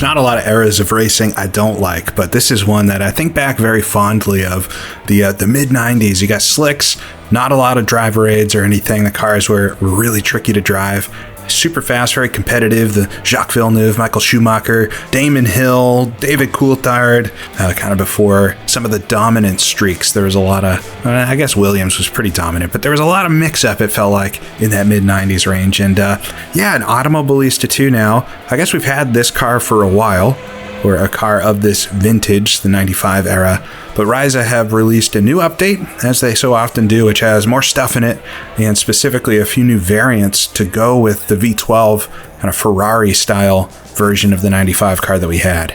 not a lot of eras of racing I don't like, but this is one that I think back very fondly of. The mid-90s, you got slicks, not a lot of driver aids or anything. The cars were really tricky to drive. Super fast, very competitive. The Jacques Villeneuve, Michael Schumacher, Damon Hill, David Coulthard, kind of before some of the dominant streaks. There was a lot of, I guess Williams was pretty dominant, but there was a lot of mix-up, it felt like, in that mid-90s range. And yeah, an Automobilista 2 now. I guess we've had this car for a while, or a car of this vintage, the 95 era. But Risa have released a new update, as they so often do, which has more stuff in it, and specifically a few new variants to go with the V12 kind of Ferrari-style version of the 95 car that we had.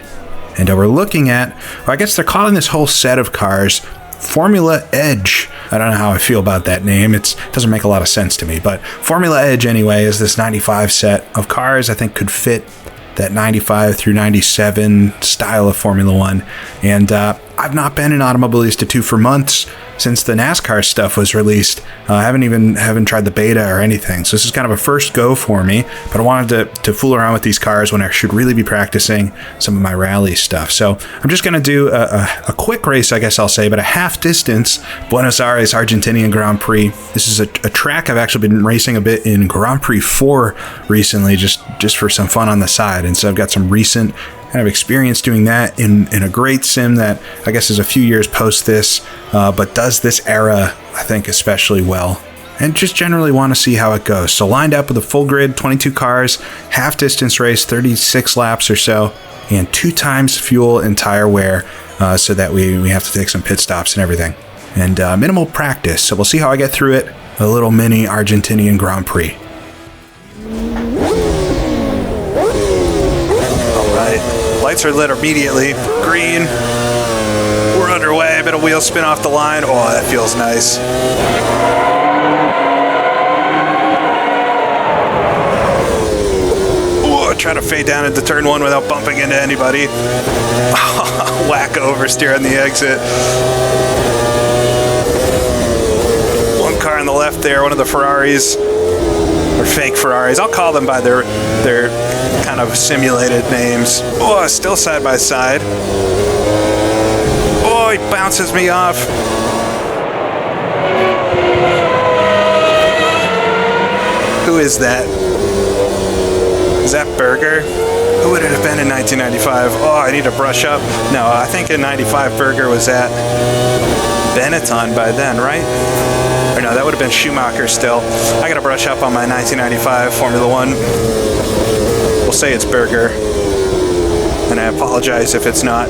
And we're looking at, well, I guess they're calling this whole set of cars Formula Edge. I don't know how I feel about that name. It doesn't make a lot of sense to me, but Formula Edge, anyway, is this 95 set of cars I think could fit that 95 through 97 style of Formula One. And I've not been in Automobilista 2 for months since the NASCAR stuff was released. I haven't tried the beta or anything. So this is kind of a first go for me, but I wanted to fool around with these cars when I should really be practicing some of my rally stuff. So I'm just going to do a quick race, I guess I'll say, but a half distance Buenos Aires Argentinian Grand Prix. This is a track I've actually been racing a bit in Grand Prix 4 recently, just for some fun on the side. And so I've got some recent kind of experience doing that in a great sim that I guess is a few years post this, but does this era, I think, especially well. And just generally want to see how it goes. So lined up with a full grid, 22 cars, half distance race, 36 laps or so, and 2 times fuel and tire wear, so that we have to take some pit stops and everything. And minimal practice, so we'll see how I get through it. A little mini Argentinian Grand Prix. Lights are lit immediately. Green. We're underway. A bit of wheel spin off the line. Oh, that feels nice. Ooh, try to fade down into turn 1 without bumping into anybody. Whack oversteer on the exit. One car on the left there, one of the Ferraris. Or fake Ferraris. I'll call them by their kind of simulated names. Oh, still side by side. Oh, he bounces me off. Who is that? Is that Berger? Who would it have been in 1995? Oh, I need to brush up. No, I think in 95 Berger was at Benetton by then, right? Or no, that would have been Schumacher still. I gotta brush up on my 1995 Formula One. We'll say it's Berger, and I apologize if it's not.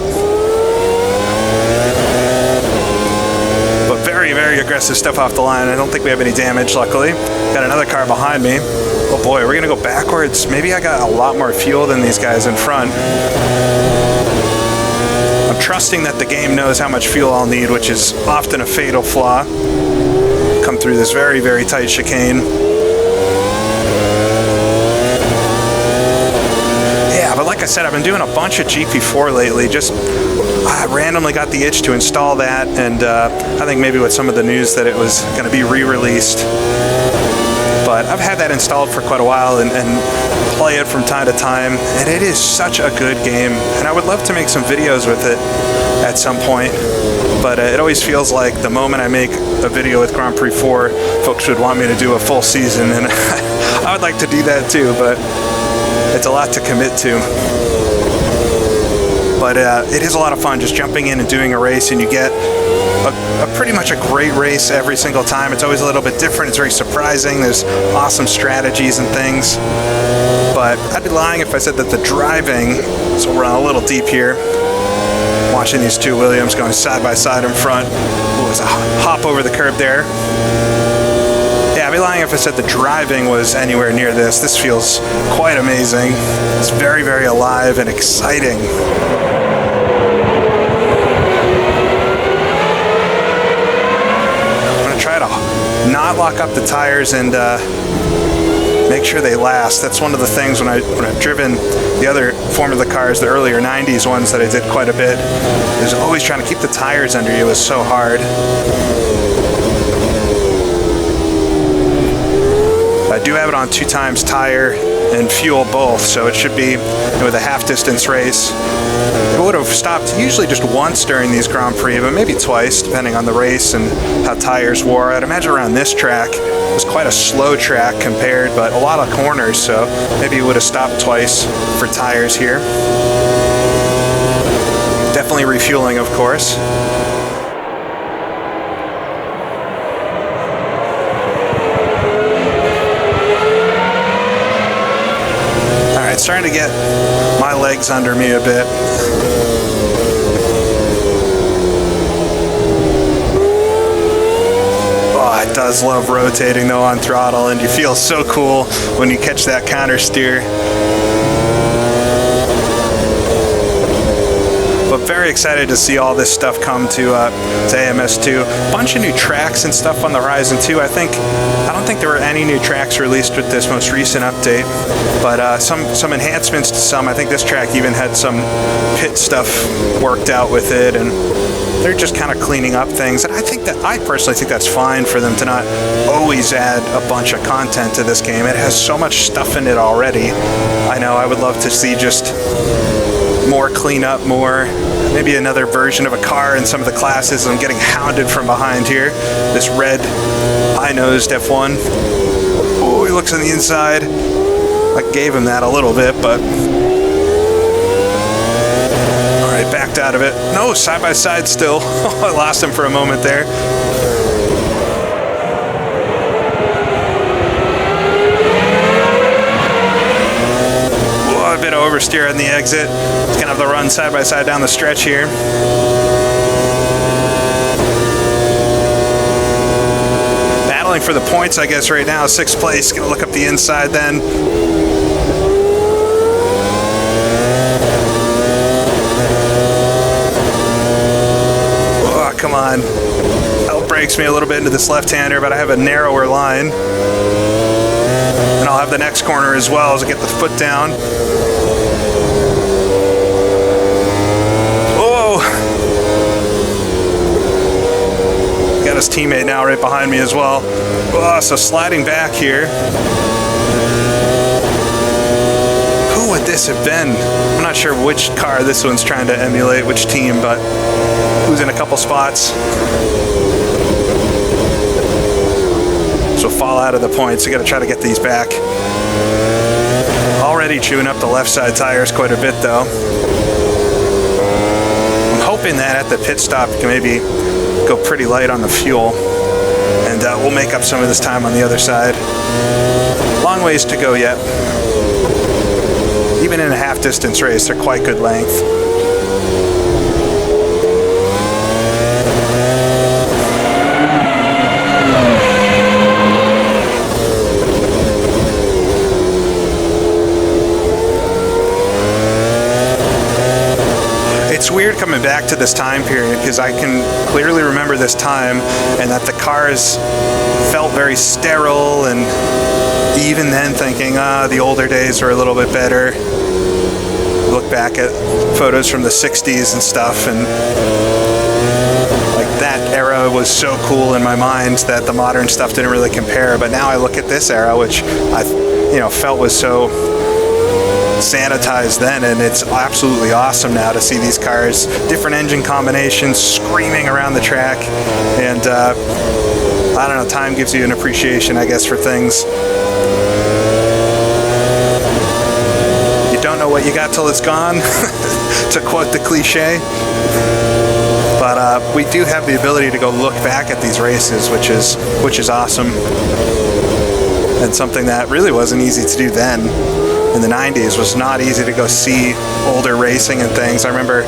But very, very aggressive stuff off the line. I don't think we have any damage, luckily. Got another car behind me. Oh boy, we're gonna go backwards. Maybe I got a lot more fuel than these guys in front. I'm trusting that the game knows how much fuel I'll need, which is often a fatal flaw. Come through this very, very tight chicane. Yeah, but like I said, I've been doing a bunch of GP4 lately. Just I randomly got the itch to install that, and I think maybe with some of the news that it was going to be re-released. But I've had that installed for quite a while and play it from time to time, and it is such a good game. And I would love to make some videos with it at some point. But it always feels like the moment I make a video with Grand Prix 4, folks would want me to do a full season, and I would like to do that too, but it's a lot to commit to. But it is a lot of fun just jumping in and doing a race, and you get a pretty much a great race every single time. It's always a little bit different. It's very surprising. There's awesome strategies and things. But I'd be lying if I said that the driving, so we're on a little deep here, watching these two Williams going side by side in front. Ooh, it was a hop over the curb there. Yeah, I'd be lying if I said the driving was anywhere near this. This feels quite amazing. It's very, very alive and exciting. I'm going to try to not lock up the tires and make sure they last. That's one of the things when I've driven the other Formula cars, the earlier 90s ones that I did quite a bit, is always trying to keep the tires under you is so hard. I do have it on 2 times tire. and fuel both, so it should be with a half distance race. It would have stopped usually just once during these Grand Prix, but maybe twice depending on the race and how tires wore. I'd imagine around this track it was quite a slow track compared, but a lot of corners, so maybe it would have stopped twice for tires here. Definitely refueling, of course. Alright, starting to get my legs under me a bit. Oh, it does love rotating though on throttle, and you feel so cool when you catch that counter steer. But very excited to see all this stuff come to AMS2. Bunch of new tracks and stuff on the horizon too. I don't think there were any new tracks released with this most recent update, but some enhancements to some. I think this track even had some pit stuff worked out with it, and they're just kind of cleaning up things. And I personally think that's fine for them to not always add a bunch of content to this game. It has so much stuff in it already. I know I would love to see just more cleanup, more maybe another version of a car in some of the classes. I'm getting hounded from behind here. This red high-nosed F1. Oh, he looks on the inside. I gave him that a little bit, but all right, backed out of it. No, side by side still. I lost him for a moment there. A bit of oversteer on the exit. It's gonna have the run side by side down the stretch here. Battling for the points, I guess, right now. 6th place. Gonna look up the inside then. Oh, come on. Outbrakes me a little bit into this left-hander, but I have a narrower line. And I'll have the next corner as well as I get the foot down. Oh! Got his teammate now right behind me as well. Oh, so sliding back here. Who would this have been? I'm not sure which car this one's trying to emulate, which team, but who's in a couple spots. So fall out of the points. You got to try to get these back. Already chewing up the left side tires quite a bit though. I'm hoping that at the pit stop you can maybe go pretty light on the fuel, and we'll make up some of this time on the other side. Long ways to go yet. Even in a half distance race, they're quite good length. It's weird coming back to this time period because I can clearly remember this time, and that the cars felt very sterile, and even then thinking, the older days were a little bit better. Look back at photos from the 60s and stuff, and like that era was so cool in my mind that the modern stuff didn't really compare. But now I look at this era, which I felt was so sanitized then, and it's absolutely awesome now to see these cars, different engine combinations, screaming around the track. And I don't know, time gives you an appreciation, I guess, for things. You don't know what you got till it's gone, to quote the cliche. But we do have the ability to go look back at these races, which is awesome, and something that really wasn't easy to do then. In the 90s, was not easy to go see older racing and things. I remember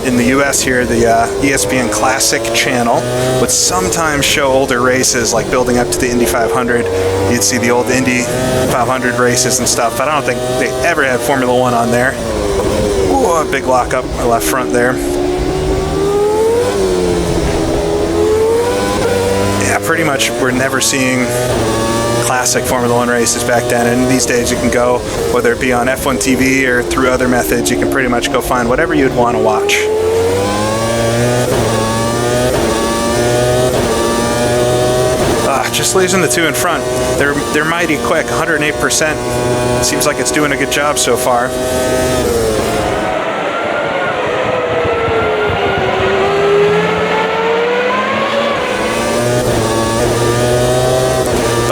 in the US here, the ESPN Classic channel would sometimes show older races, like building up to the Indy 500. You'd see the old Indy 500 races and stuff, but I don't think they ever had Formula One on there. Ooh, a big lock up my left front there. Yeah, pretty much we're never seeing classic Formula One races back then, and these days you can go, whether it be on F1 TV or through other methods, you can pretty much go find whatever you'd want to watch. just losing the two in front. They're mighty quick, 108%. Seems like it's doing a good job so far.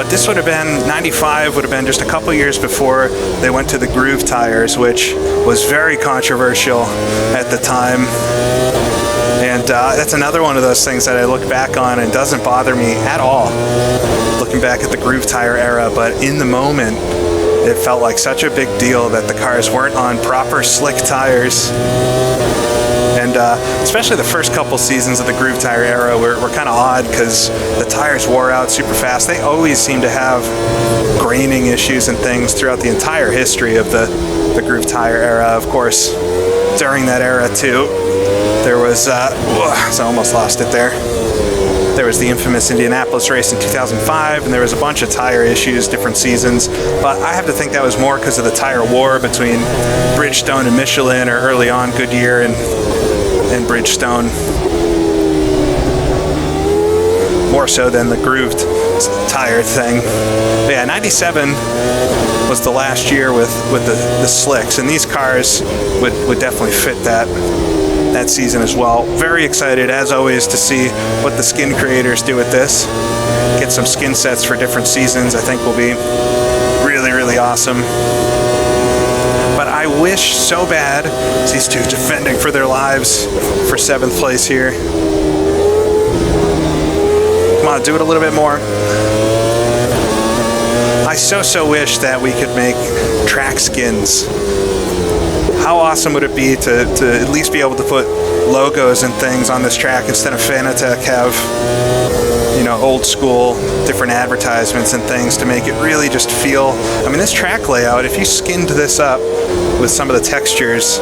This would have been, 95 would have been just a couple years before they went to the groove tires, which was very controversial at the time. And that's another one of those things that I look back on and doesn't bother me at all, looking back at the groove tire era. But in the moment, it felt like such a big deal that the cars weren't on proper slick tires. And especially the first couple seasons of the groove tire era were kind of odd because the tires wore out super fast. They always seem to have graining issues and things throughout the entire history of the groove tire era. Of course, during that era too, there was, so I almost lost it there. There was the infamous Indianapolis race in 2005, and there was a bunch of tire issues, different seasons. But I have to think that was more because of the tire war between Bridgestone and Michelin, or early on Goodyear and Bridgestone. More so than the grooved tire thing. But yeah, 97 was the last year with the slicks, and these cars would definitely fit that season as well. Very excited, as always, to see what the skin creators do with this. Get some skin sets for different seasons. I think will be really, really awesome. But I wish so bad these two defending for their lives for 7th place here. Come on, do it a little bit more. I so wish that we could make track skins. How awesome would it be to at least be able to put logos and things on this track instead of Fanatec have, you know, old school different advertisements and things to make it really just feel, I mean, this track layout, if you skinned this up with some of the textures,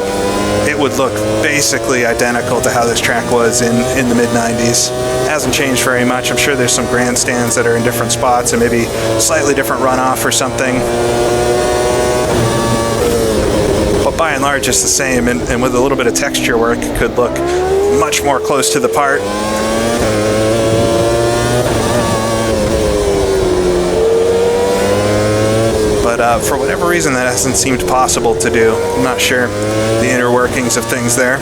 it would look basically identical to how this track was in the mid-90s. Hasn't changed very much. I'm sure there's some grandstands that are in different spots and maybe slightly different runoff or something. But by and large, it's the same, and with a little bit of texture work, it could look much more close to the part. But for whatever reason, that hasn't seemed possible to do. I'm not sure the inner workings of things there.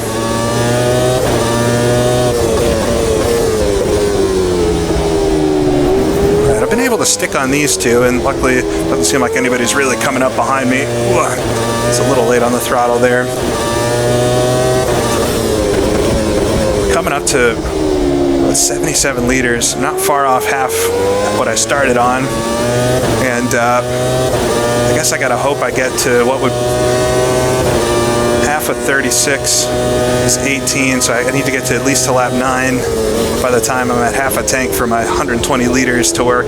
Right, I've been able to stick on these two, and luckily it doesn't seem like anybody's really coming up behind me. It's a little late on the throttle there. Coming up to 77 liters, not far off half what I started on, and I guess I gotta hope I get to what would half of 36 is 18, so I need to get to at least to lap 9 by the time I'm at half a tank for my 120 liters to work.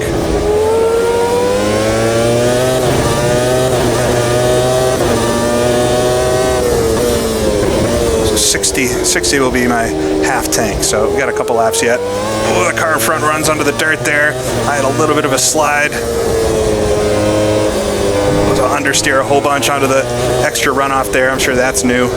60 will be my half tank, so we got a couple laps yet. Oh, the car in front runs onto the dirt there. I had a little bit of a slide. I'll understeer a whole bunch onto the extra runoff there. I'm sure that's new.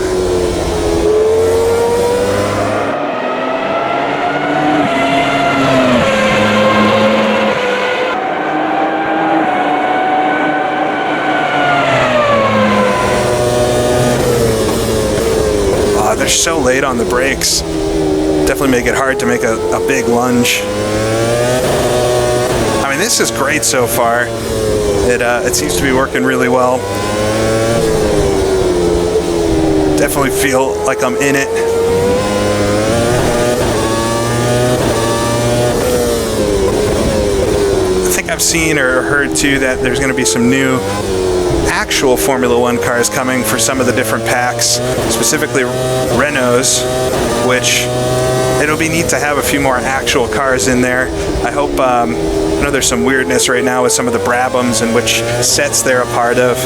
They're so late on the brakes. Definitely make it hard to make a big lunge. I mean, this is great so far. It seems to be working really well. Definitely feel like I'm in it. I think I've seen or heard too that there's going to be some new actual Formula One cars coming for some of the different packs, specifically Renault's, which it'll be neat to have a few more actual cars in there. I hope, I know there's some weirdness right now with some of the Brabhams and which sets they're a part of,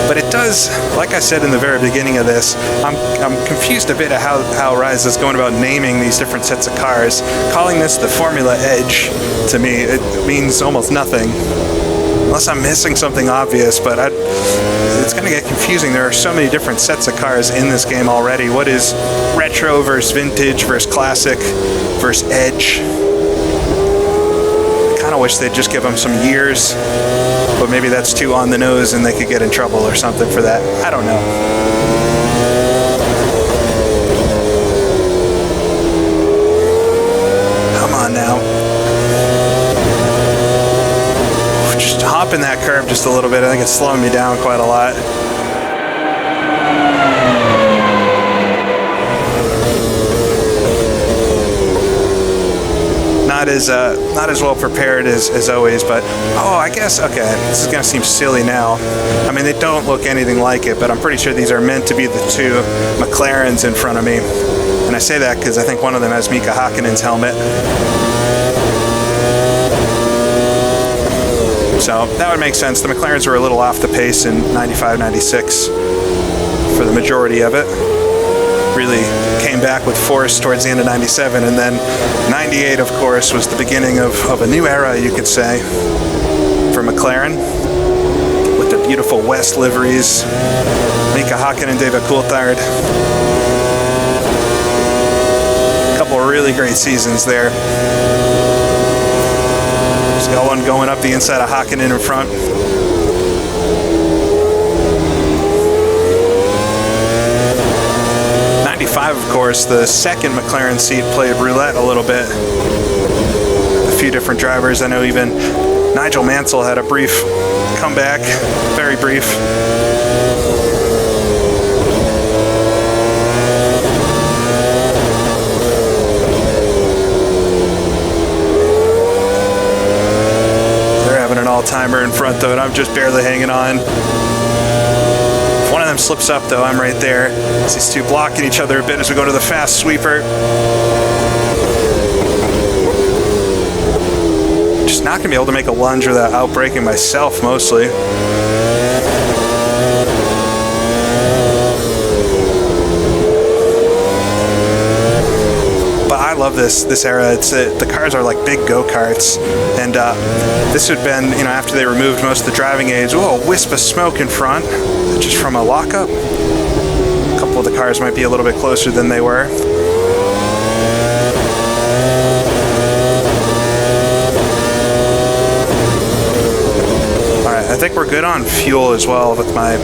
but it does, like I said in the very beginning of this, I'm confused a bit at how Rise is going about naming these different sets of cars. Calling this the Formula Edge, to me, it means almost nothing. Unless I'm missing something obvious, but it's going to get confusing. There are so many different sets of cars in this game already. What is retro versus vintage versus classic versus edge? I kind of of wish they'd just give them some years, but maybe that's too on the nose and they could get in trouble or something for that. I don't know. Come on now. Just hopping that curve just a little bit. I think it's slowing me down quite a lot. Not as well prepared as always, but I guess, okay, this is gonna seem silly now. I mean, they don't look anything like it, but I'm pretty sure these are meant to be the two McLarens in front of me. And I say that because I think one of them has Mika Hakkinen's helmet. So that would make sense. The McLarens were a little off the pace in 95, 96 for the majority of it. Really came back with force towards the end of 97, and then 98, of course, was the beginning of a new era, you could say, for McLaren, with the beautiful West liveries, Mika Hakkinen, David Coulthard. A couple of really great seasons there. Just got one going up the inside of Hakkinen in front. 95, of course, the second McLaren seat played roulette a little bit. A few different drivers. I know even Nigel Mansell had a brief comeback, very brief. They're having an all-timer in front, though, and I'm just barely hanging on. One of them slips up, though. I'm right there. These two blocking each other a bit as we go to the fast sweeper. Just not going to be able to make a lunge without outbraking myself, mostly. But I love this era. The cars are like big go-karts, and this would have been, after they removed most of the driving aids. Oh, a wisp of smoke in front, just from a lockup. A couple of the cars might be a little bit closer than they were. All right, I think we're good on fuel as well with my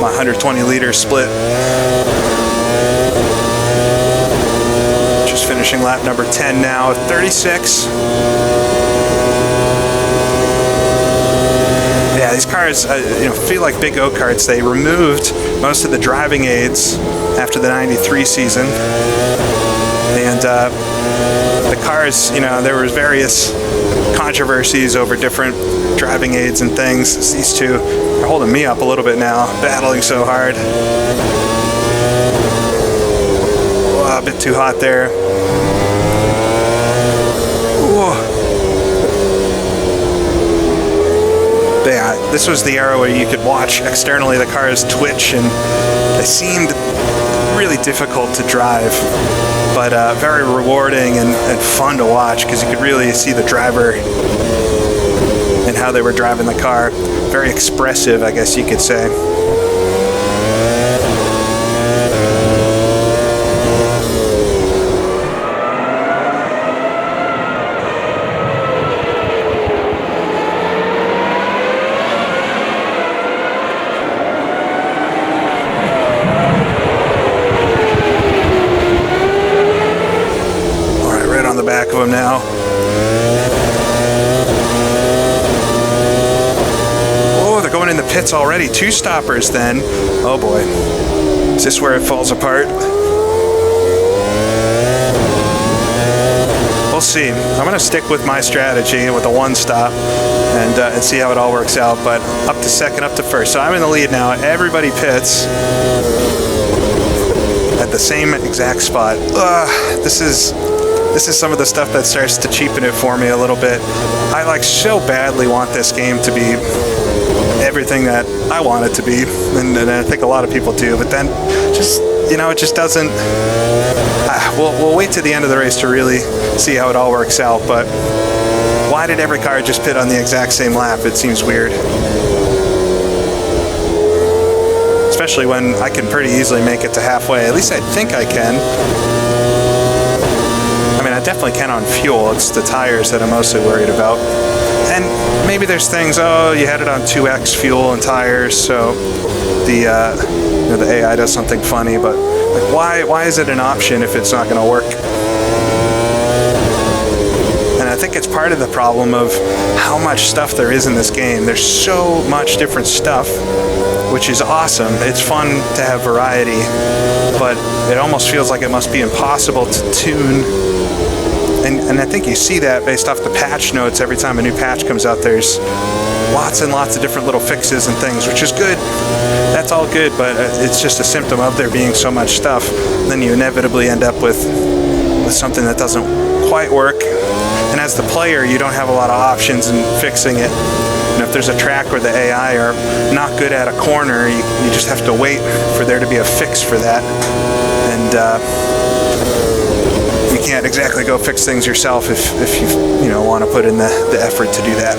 120 liter split. Just finishing lap number 10 now, 36. Yeah, these cars, feel like big go-karts. They removed most of the driving aids after the 93 season. And the cars, there was various controversies over different driving aids and things. These two are holding me up a little bit now, battling so hard. Oh, a bit too hot there. Yeah, this was the era where you could watch externally the cars twitch, and they seemed really difficult to drive, but very rewarding and fun to watch because you could really see the driver and how they were driving the car. Very expressive, I guess you could say. Back of him now. Oh, they're going in the pits already. Two stoppers then. Oh boy. Is this where it falls apart? We'll see. I'm going to stick with my strategy with a one stop and see how it all works out. But up to second, up to first. So I'm in the lead now. Everybody pits at the same exact spot. This is some of the stuff that starts to cheapen it for me a little bit. I so badly want this game to be everything that I want it to be, and I think a lot of people do, but then just, it just doesn't. We'll wait to the end of the race to really see how it all works out, but why did every car just pit on the exact same lap? It seems weird. Especially when I can pretty easily make it to halfway. At least I think I can. I definitely can on fuel. It's the tires that I'm mostly worried about. And maybe there's things, oh, you had it on 2x fuel and tires, so the AI does something funny, but like, why is it an option if it's not going to work? And I think it's part of the problem of how much stuff there is in this game. There's so much different stuff, which is awesome. It's fun to have variety, but it almost feels like it must be impossible to tune. And I think you see that based off the patch notes. Every time a new patch comes out, there's lots and lots of different little fixes and things, which is good. That's all good, but it's just a symptom of there being so much stuff. Then you inevitably end up with something that doesn't quite work. And as the player, you don't have a lot of options in fixing it. And if there's a track where the AI are not good at a corner, you just have to wait for there to be a fix for that. And you can't exactly go fix things yourself if you want to put in the effort to do that.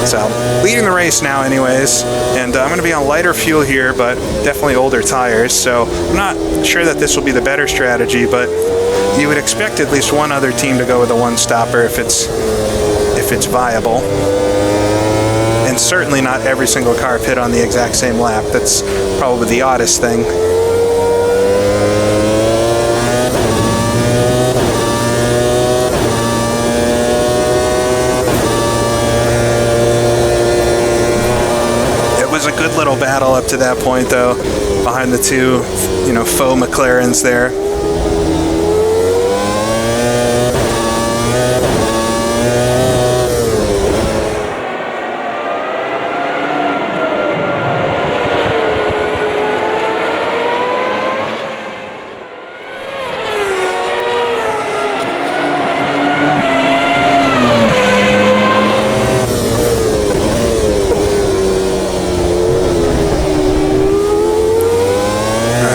So, leading the race now anyways, and I'm going to be on lighter fuel here, but definitely older tires, so I'm not sure that this will be the better strategy, but you would expect at least one other team to go with a one-stopper if it's viable. And certainly not every single car pit on the exact same lap. That's probably the oddest thing. A good little battle up to that point, though, behind the two, faux McLarens there.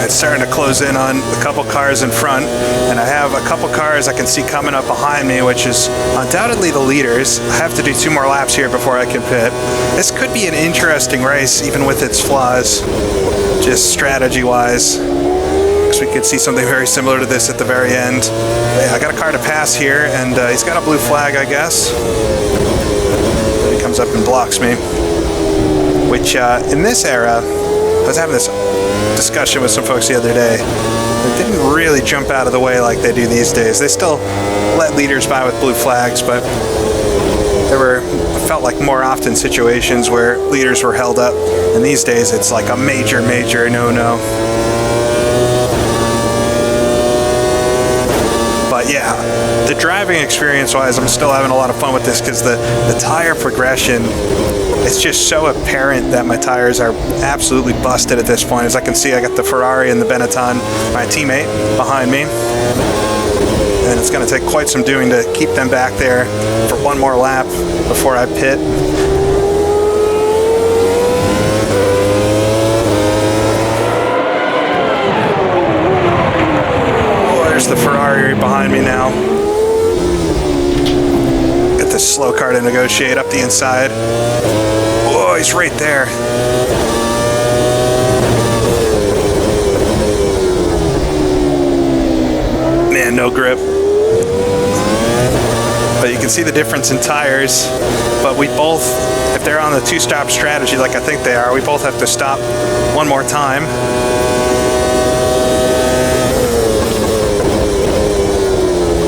Starting to close in on a couple cars in front, and I have a couple cars I can see coming up behind me, which is undoubtedly the leaders. I have to do 2 more laps here before I can pit. This could be an interesting race, even with its flaws, just strategy-wise, because we could see something very similar to this at the very end. Yeah, I got a car to pass here, and he's got a blue flag, I guess. He comes up and blocks me, which in this era, I was having this discussion with some folks the other day. They didn't really jump out of the way like they do these days. They still let leaders by with blue flags, but there felt like more often situations where leaders were held up, and these days it's like a major no-no. But yeah, the driving experience-wise, I'm still having a lot of fun with this because the tire progression, it's just so apparent that my tires are absolutely busted at this point. As I can see, I got the Ferrari and the Benetton, my teammate, behind me. And it's going to take quite some doing to keep them back there for one more lap before I pit. Oh, there's the Ferrari behind me now. Get this slow car to negotiate up the inside. Oh, he's right there. Man, no grip. But you can see the difference in tires. But we both, if they're on the 2-stop strategy like I think they are, we both have to stop one more time.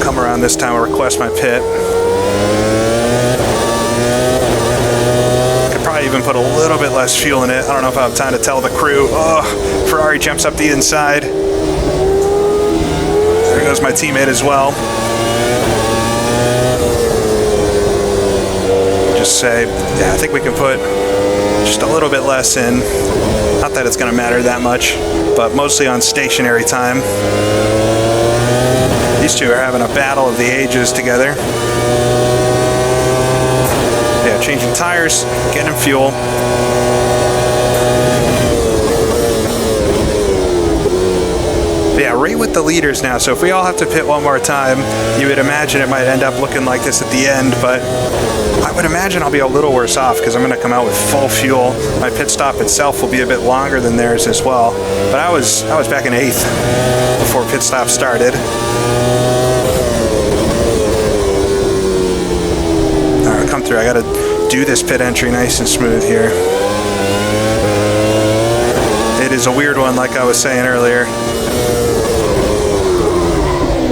Come around this time and request my pit. Even put a little bit less fuel in it. I don't know if I have time to tell the crew. Oh, Ferrari jumps up the inside. There goes my teammate as well. Just say, yeah, I think we can put just a little bit less in. Not that it's going to matter that much, but mostly on stationary time. These two are having a battle of the ages together. Yeah, changing tires, getting fuel. But yeah, right with the leaders now. So if we all have to pit one more time, you would imagine it might end up looking like this at the end, but I would imagine I'll be a little worse off because I'm going to come out with full fuel. My pit stop itself will be a bit longer than theirs as well. But I was back in 8th before pit stop started. through. I gotta do this pit entry nice and smooth here. It is a weird one, like I was saying earlier.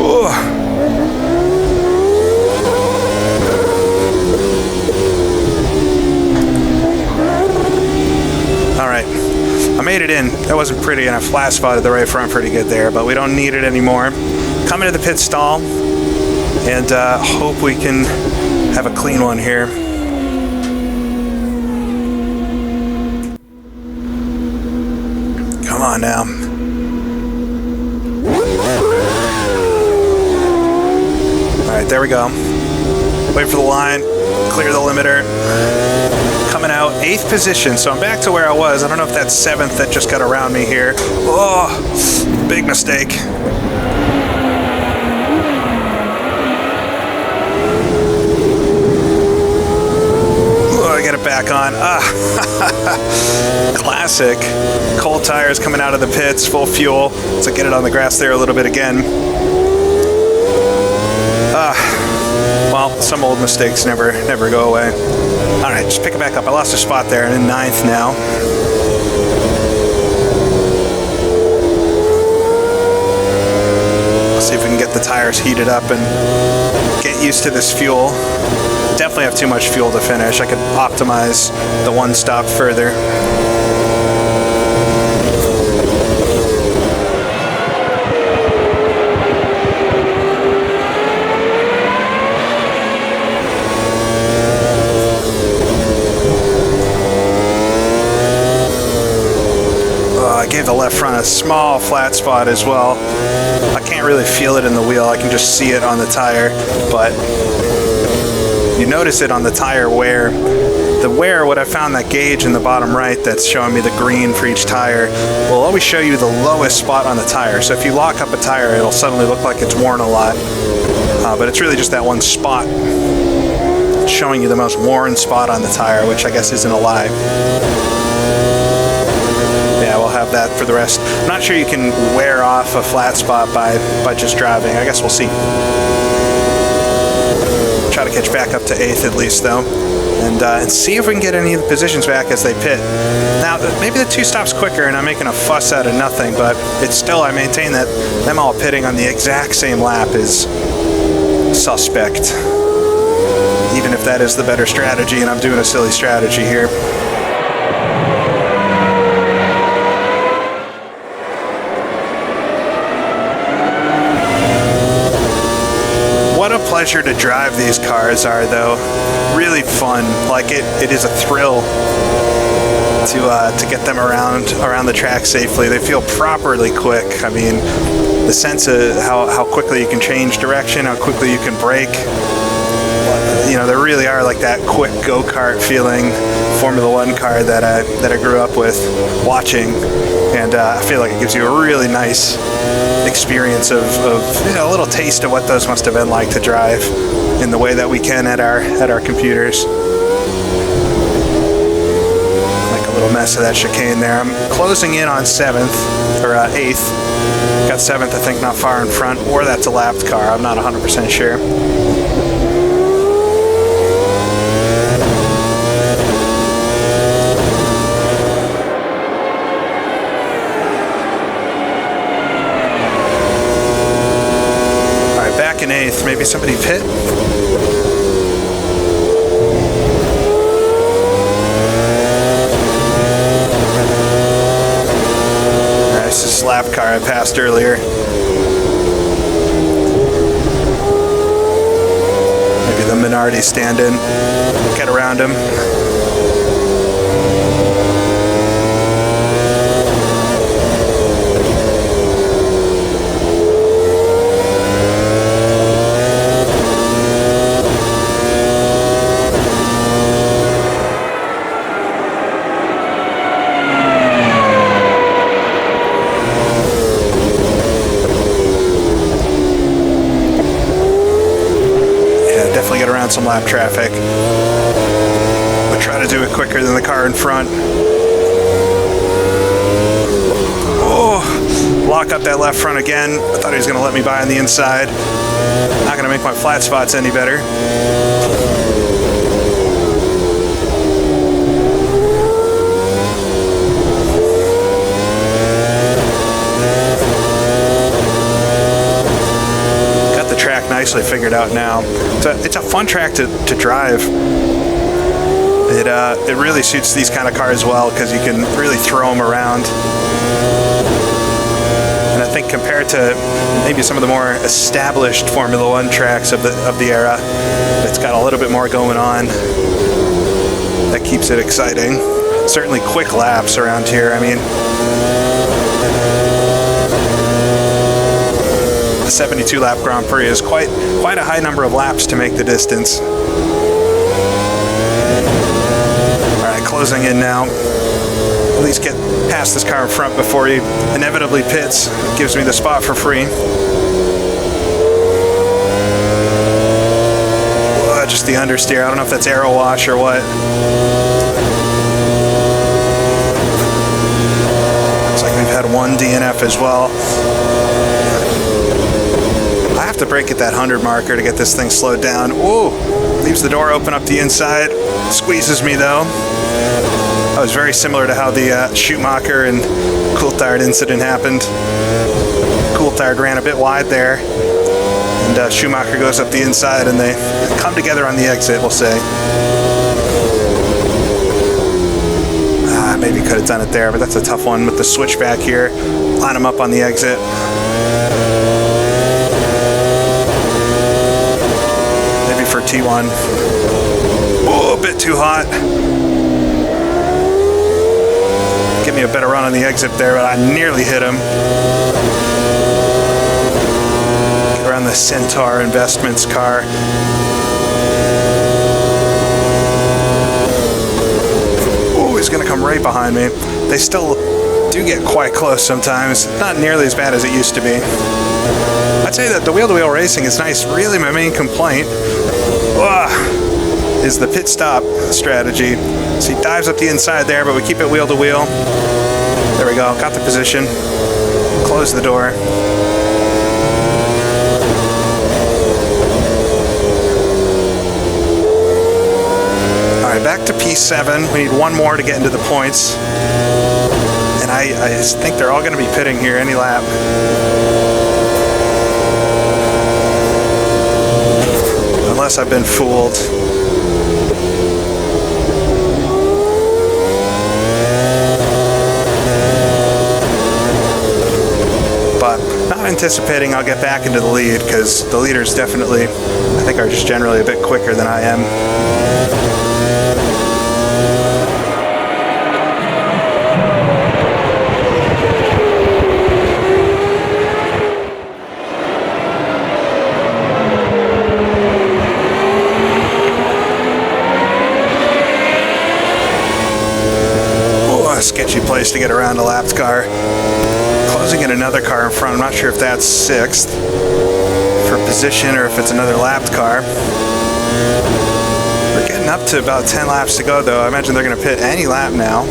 Ooh. All right, I made it in. That wasn't pretty, and I flat spotted the right front pretty good there, but we don't need it anymore. Coming to the pit stall, and hope we can have a clean one here. Come on now. All right, there we go. Wait for the line, clear the limiter. Coming out 8th position, so I'm back to where I was. I don't know if that's 7th that just got around me here. Oh, big mistake. Get it back on. Classic. Cold tires coming out of the pits, full fuel. So get it on the grass there a little bit again. Well, some old mistakes never go away. All right, just pick it back up. I lost a spot there. I'm in 9th now. Let's see if we can get the tires heated up and get used to this fuel. Definitely have too much fuel to finish. I could optimize the one stop further. I gave the left front a small flat spot as well. I can't really feel it in the wheel. I can just see it on the tire, but you notice it on the tire wear. The wear, what I found, that gauge in the bottom right that's showing me the green for each tire will always show you the lowest spot on the tire. So if you lock up a tire, it'll suddenly look like it's worn a lot. But it's really just that one spot showing you the most worn spot on the tire, which I guess isn't a lie. Yeah, we'll have that for the rest. I'm not sure you can wear off a flat spot by just driving. I guess we'll see. Try to catch back up to 8th at least, though, and see if we can get any of the positions back as they pit. Now, maybe the 2 stops quicker and I'm making a fuss out of nothing, but it's still, I maintain that them all pitting on the exact same lap is suspect, even if that is the better strategy, and I'm doing a silly strategy here. Pleasure to drive these cars are, though. Really fun. Like it is a thrill to get them around the track safely. They feel properly quick. I mean, the sense of how quickly you can change direction, how quickly you can brake. You know, they really are like that quick go-kart feeling Formula One car that I grew up with watching, and I feel like it gives you a really nice experience of you know, a little taste of what those must have been like to drive in the way that we can at our computers. Make a little mess of that chicane there. I'm closing in on 7th or 8th. Got 7th, I think, not far in front, or that's a lapped car. I'm not 100% sure. In 8th, maybe somebody pit. Nice, this lap car I passed earlier. Maybe the Minardi stand in, get around him. Some lap traffic, but try to do it quicker than the car in front. Oh, lock up that left front again. I thought he was going to let me by on the inside. Not going to make my flat spots any better. nicely figured out now. It's a fun track to drive. It really suits these kind of cars well because you can really throw them around. And I think compared to maybe some of the more established Formula One tracks of the era, it's got a little bit more going on. That keeps it exciting. Certainly quick laps around here. I mean, the 72 lap Grand Prix is quite a high number of laps to make the distance. Alright, closing in now. At least get past this car in front before he inevitably pits. Gives me the spot for free. Just the understeer. I don't know if that's aero wash or what. Looks like we've had one DNF as well. I have to break at that 100 marker to get this thing slowed down. Ooh, leaves the door open up the inside. Squeezes me though. That was very similar to how the Schumacher and Coulthard incident happened. Coulthard ran a bit wide there, and Schumacher goes up the inside, and they come together on the exit, we'll say. Maybe could have done it there, but that's a tough one with the switchback here. Line them up on the exit. Maybe for T1. Oh, a bit too hot. Give me a better run on the exit there, but I nearly hit him. Get around the Centaur Investments car. Oh, he's going to come right behind me. They still do get quite close sometimes. Not nearly as bad as it used to be. I'd say that the wheel-to-wheel racing is nice. Really, my main complaint is the pit stop strategy. So he dives up the inside there, but we keep it wheel-to-wheel. There we go. Got the position. Close the door. All right, back to P7. We need one more to get into the points. And I just think they're all going to be pitting here any lap. Unless I've been fooled. But not anticipating I'll get back into the lead, because the leaders definitely, I think, are just generally a bit quicker than I am. Sketchy place to get around a lapped car. Closing in another car in front. I'm not sure if that's 6th for position or if it's another lapped car. We're getting up to about 10 laps to go though. I imagine they're going to pit any lap now.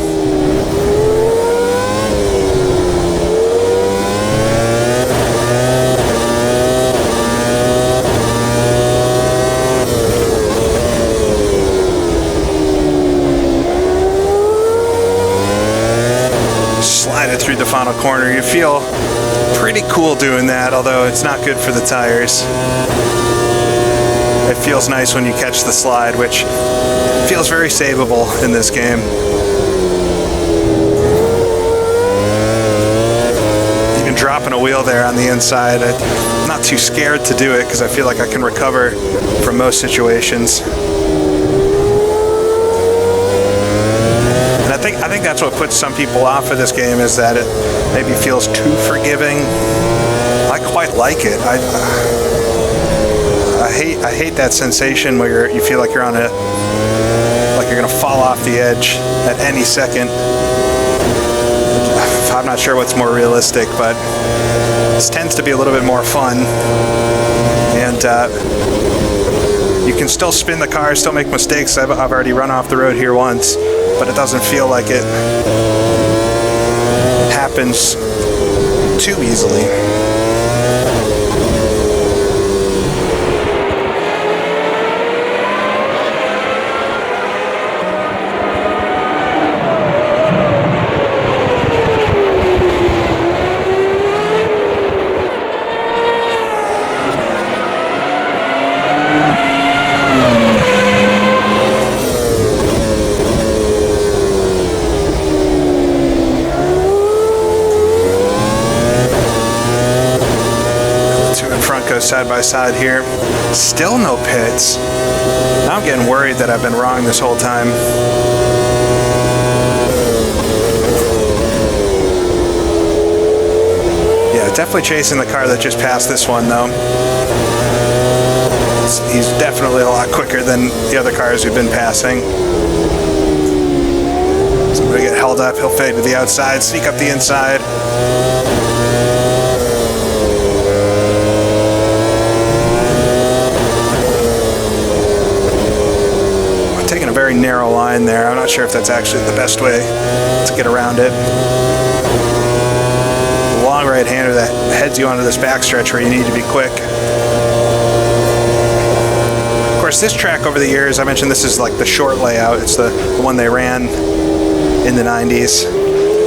Through the final corner. You feel pretty cool doing that, although it's not good for the tires. It feels nice when you catch the slide, which feels very savable in this game. Even dropping a wheel there on the inside, I'm not too scared to do it because I feel like I can recover from most situations. I think that's what puts some people off of this game, is that it maybe feels too forgiving. I quite like it. I hate that sensation where you feel like you're gonna fall off the edge at any second. I'm not sure what's more realistic, but this tends to be a little bit more fun. And you can still spin the car, still make mistakes. I've already run off the road here once, but it doesn't feel like it happens too easily. go side by side here. Still no pits. Now I'm getting worried that I've been wrong this whole time. Yeah, definitely chasing the car that just passed this one though. He's definitely a lot quicker than the other cars we've been passing. So I'm going to get held up. He'll fade to the outside, sneak up the inside. I'm taking a very narrow line there. I'm not sure if that's actually the best way to get around it. The long right-hander that heads you onto this backstretch where you need to be quick. Of course, this track over the years, I mentioned this is like the short layout. It's the one they ran in the 90s.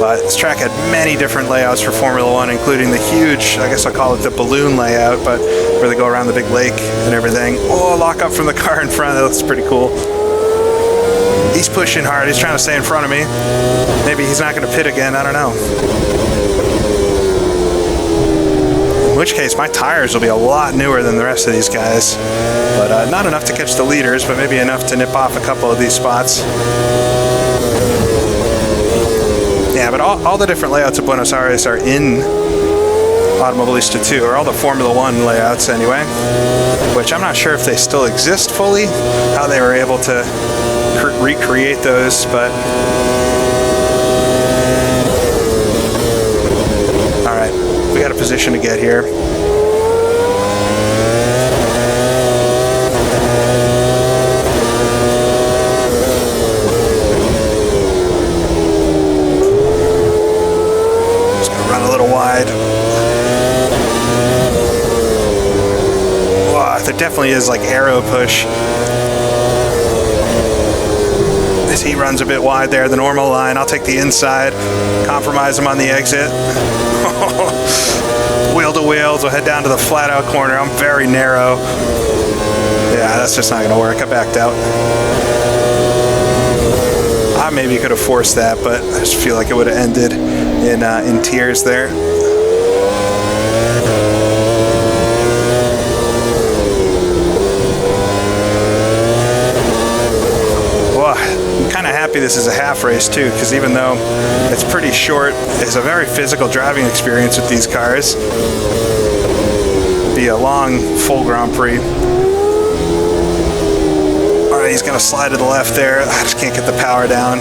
But this track had many different layouts for Formula One, including the huge, I guess I'll call it the balloon layout, but where they go around the big lake and everything. Oh, lock up from the car in front. That looks pretty cool. He's pushing hard. He's trying to stay in front of me. Maybe he's not going to pit again. I don't know. In which case, my tires will be a lot newer than the rest of these guys. But not enough to catch the leaders, but maybe enough to nip off a couple of these spots. Yeah, but all the different layouts of Buenos Aires are in Automobilista 2, or all the Formula One layouts anyway, which I'm not sure if they still exist fully, how they were able to recreate those, but... Alright, we got a position to get here. There definitely is like arrow push. As he runs a bit wide there, the normal line. I'll take the inside, compromise him on the exit. Wheel to wheels, we'll head down to the flat out corner. I'm very narrow. Yeah, that's just not gonna work. I backed out. I maybe could have forced that, but I just feel like it would have ended in tears there. This is a half race too, because even though it's pretty short, it's a very physical driving experience with these cars. It'll be a long, full Grand Prix. Alright, he's going to slide to the left there. I just can't get the power down.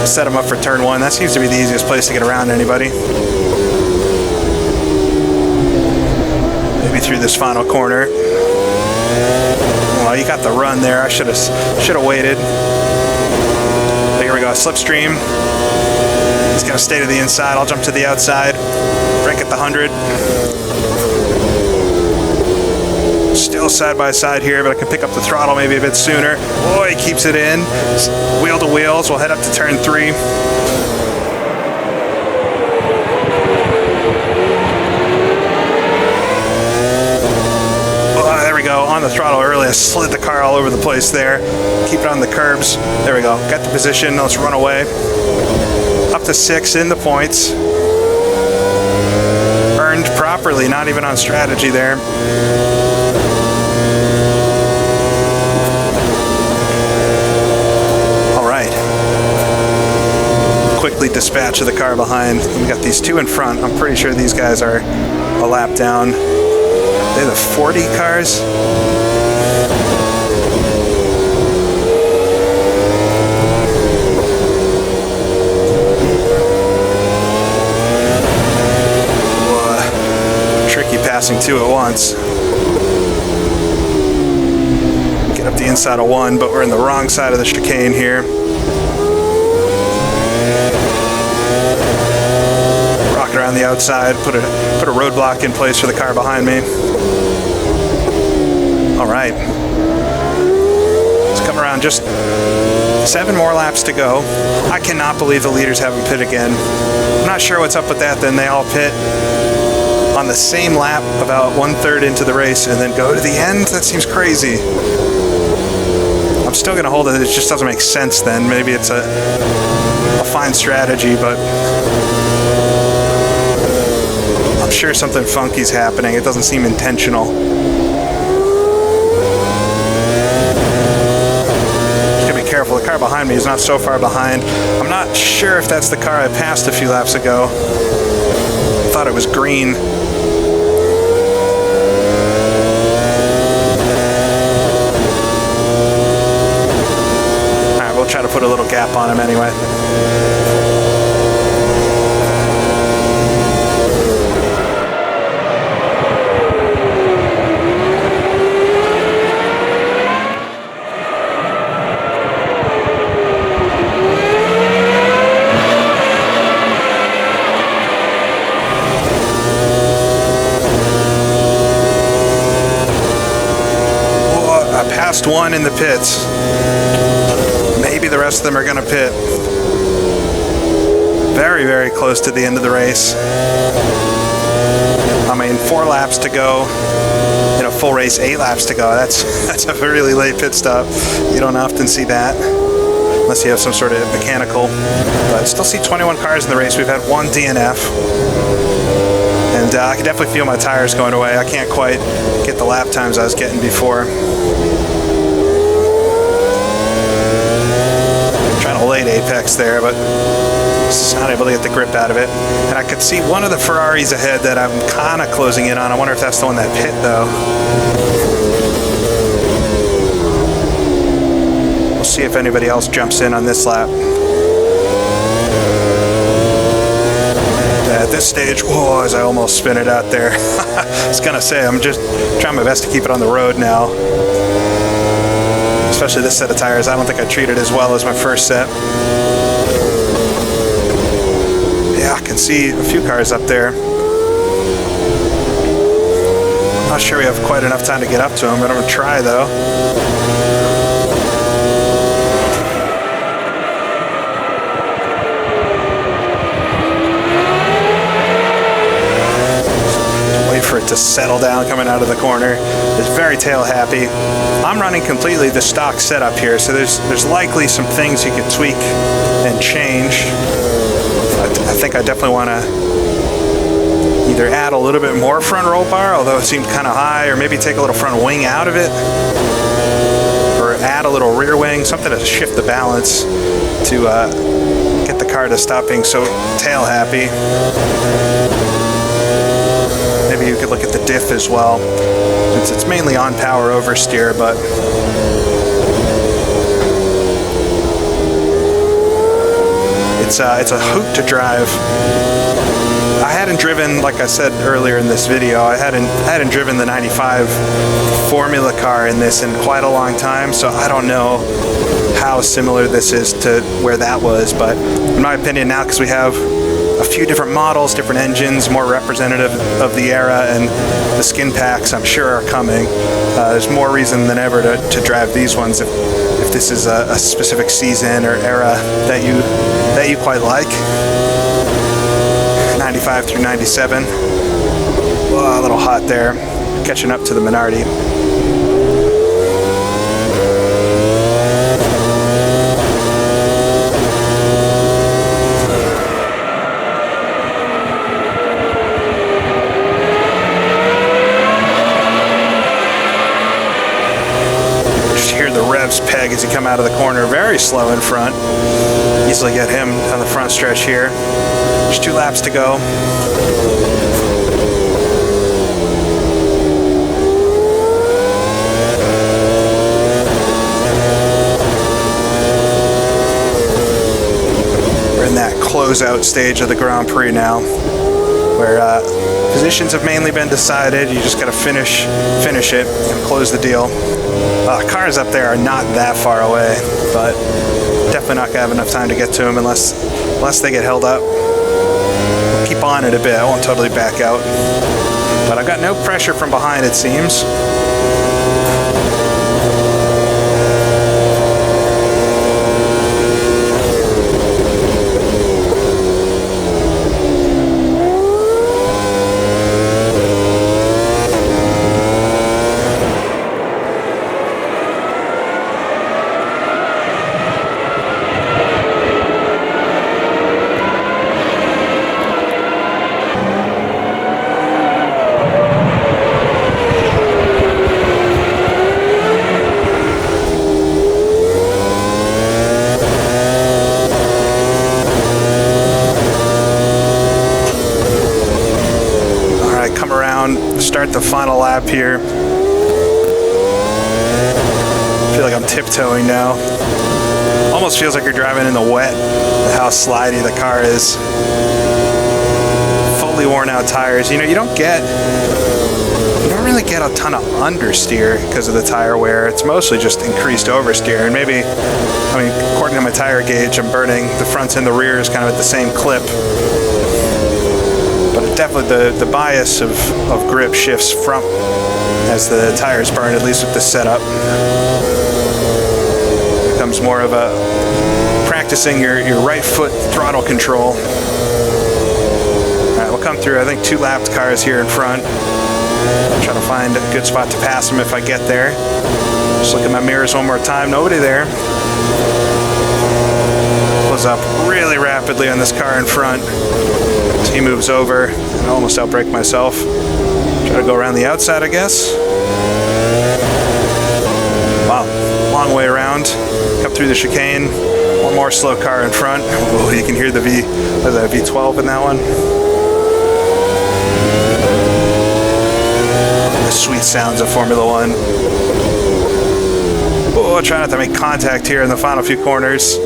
Set him up for turn one. That seems to be the easiest place to get around anybody. Maybe through this final corner. Well, you got the run there. I should have waited. Here we go, slipstream. He's going to stay to the inside. I'll jump to the outside. Break at the 100. Still side by side here, but I can pick up the throttle maybe a bit sooner. Oh, he keeps it in. Wheel to wheels. We'll head up to turn 3. On the throttle early, I slid the car all over the place there. Keep it on the curbs. There we go. Got the position. Let's run away. Up to 6 in the points. Earned properly, not even on strategy there. All right. Quickly dispatch of the car behind. We got these 2 in front. I'm pretty sure these guys are a lap down. They're the 40 cars. Tricky passing 2 at once. Get up the inside of 1, but we're in the wrong side of the chicane here. Rock it around the outside, put a roadblock in place for the car behind me. All right. Let's come around, just 7 more laps to go. I cannot believe the leaders haven't pit again. I'm not sure what's up with that. Then they all pit on the same lap about 1/3 into the race and then go to the end. That seems crazy. I'm still going to hold it. It just doesn't make sense then. Maybe it's a fine strategy, but I'm sure something funky's happening. It doesn't seem intentional. Just gotta be careful. The car behind me is not so far behind. I'm not sure if that's the car I passed a few laps ago. I thought it was green. Alright, we'll try to put a little gap on him anyway. One in the pits. Maybe the rest of them are going to pit. Very, very close to the end of the race. I mean, 4 laps to go. In a full race, 8 laps to go. That's a really late pit stop. You don't often see that unless you have some sort of mechanical. But still see 21 cars in the race. We've had 1 DNF. And I can definitely feel my tires going away. I can't quite get the lap times I was getting before. Late apex there, but just not able to get the grip out of it. And I could see one of the Ferraris ahead that I'm kind of closing in on. I wonder if that's the one that pit though. We'll see if anybody else jumps in on this lap. At this stage, whoa, as I almost spin it out there. I was gonna say, I'm just trying my best to keep it on the road now. Especially this set of tires. I don't think I treated it as well as my first set. Yeah, I can see a few cars up there. Not sure we have quite enough time to get up to them, but I'm gonna try though. For it to settle down coming out of the corner. It's very tail happy. I'm running completely the stock setup here, so there's likely some things you could tweak and change. I think I definitely want to either add a little bit more front roll bar, although it seemed kind of high, or maybe take a little front wing out of it, or add a little rear wing, something to shift the balance to get the car to stop being so tail happy. Maybe you could look at the diff as well, since it's mainly on power oversteer, but it's a hoot to drive. I hadn't driven, like I said earlier in this video, I hadn't driven the 95 Formula car in this in quite a long time, so I don't know how similar this is to where that was, but in my opinion now, because we have a few different models, different engines, more representative of the era, and the skin packs I'm sure are coming. There's more reason than ever to drive these ones if this is a specific season or era that you quite like. 95 through 97. Whoa, a little hot there. Catching up to the Minardi. Peg as you come out of the corner, very slow in front. Easily get him on the front stretch here. There's 2 laps to go. We're in that closeout stage of the Grand Prix now, where positions have mainly been decided. You just got to finish it and close the deal. Cars up there are not that far away, but definitely not gonna have enough time to get to them unless they get held up. We'll keep on it a bit. I won't totally back out, but I've got no pressure from behind, it seems. start the final lap here. I feel like I'm tiptoeing now. Almost feels like you're driving in the wet, how slidey the car is. Fully worn out tires. You know, you don't really get a ton of understeer because of the tire wear. It's mostly just increased oversteer. And maybe, I mean, according to my tire gauge, I'm burning the fronts and the rears kind of at the same clip. But definitely the bias of grip shifts front as the tires burn, at least with this setup. It becomes more of a practicing your right foot throttle control. All right, we'll come through, I think, 2 lapped cars here in front. I'm trying to find a good spot to pass them if I get there. Just look at my mirrors one more time. Nobody there. Pulls up really rapidly on this car in front. As he moves over, I almost outbrake myself. Try to go around the outside, I guess. Wow, long way around. Come through the chicane. One more slow car in front. Oh, you can hear the V12 in that one. The sweet sounds of Formula One. Oh, try not to make contact here in the final few corners.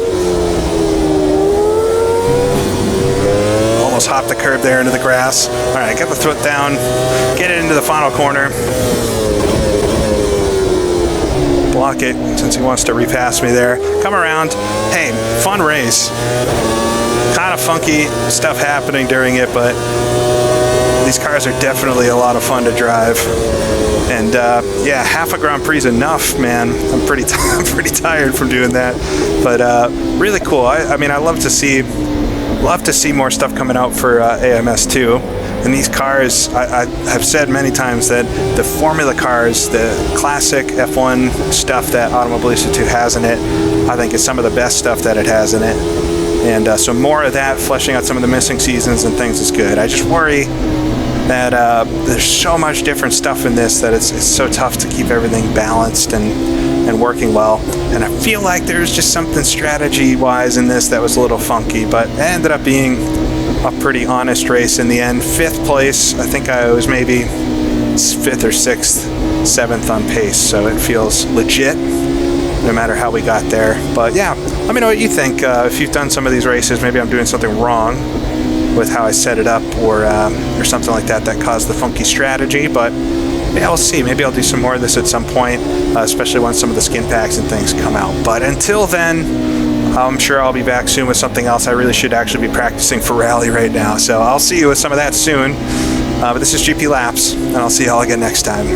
Almost hopped the curb there into the grass. All right, get the foot down, get it into the final corner. Block it since he wants to repass me there. Come around. Hey, fun race. Kind of funky stuff happening during it, but these cars are definitely a lot of fun to drive. And yeah, half a Grand Prix is enough, man. I'm pretty tired from doing that, but really cool. I mean, I love to see more stuff coming out for AMS2. And these cars, I have said many times that the Formula cars, the classic F1 stuff that Automobilista 2 has in it, I think is some of the best stuff that it has in it. And so more of that, fleshing out some of the missing seasons and things is good. I just worry that there's so much different stuff in this that it's so tough to keep everything balanced and working well. And I feel like there's just something strategy-wise in this that was a little funky, but it ended up being a pretty honest race in the end. 5th place, I think I was maybe 5th or 6th, 7th on pace, so it feels legit no matter how we got there. But yeah, let me know what you think. If you've done some of these races, maybe I'm doing something wrong with how I set it up or something like that caused the funky strategy, but yeah, we'll see. Maybe I'll do some more of this at some point, especially once some of the skin packs and things come out. But until then, I'm sure I'll be back soon with something else. I really should actually be practicing for rally right now, so I'll see you with some of that soon. But this is GP Laps, and I'll see y'all again next time.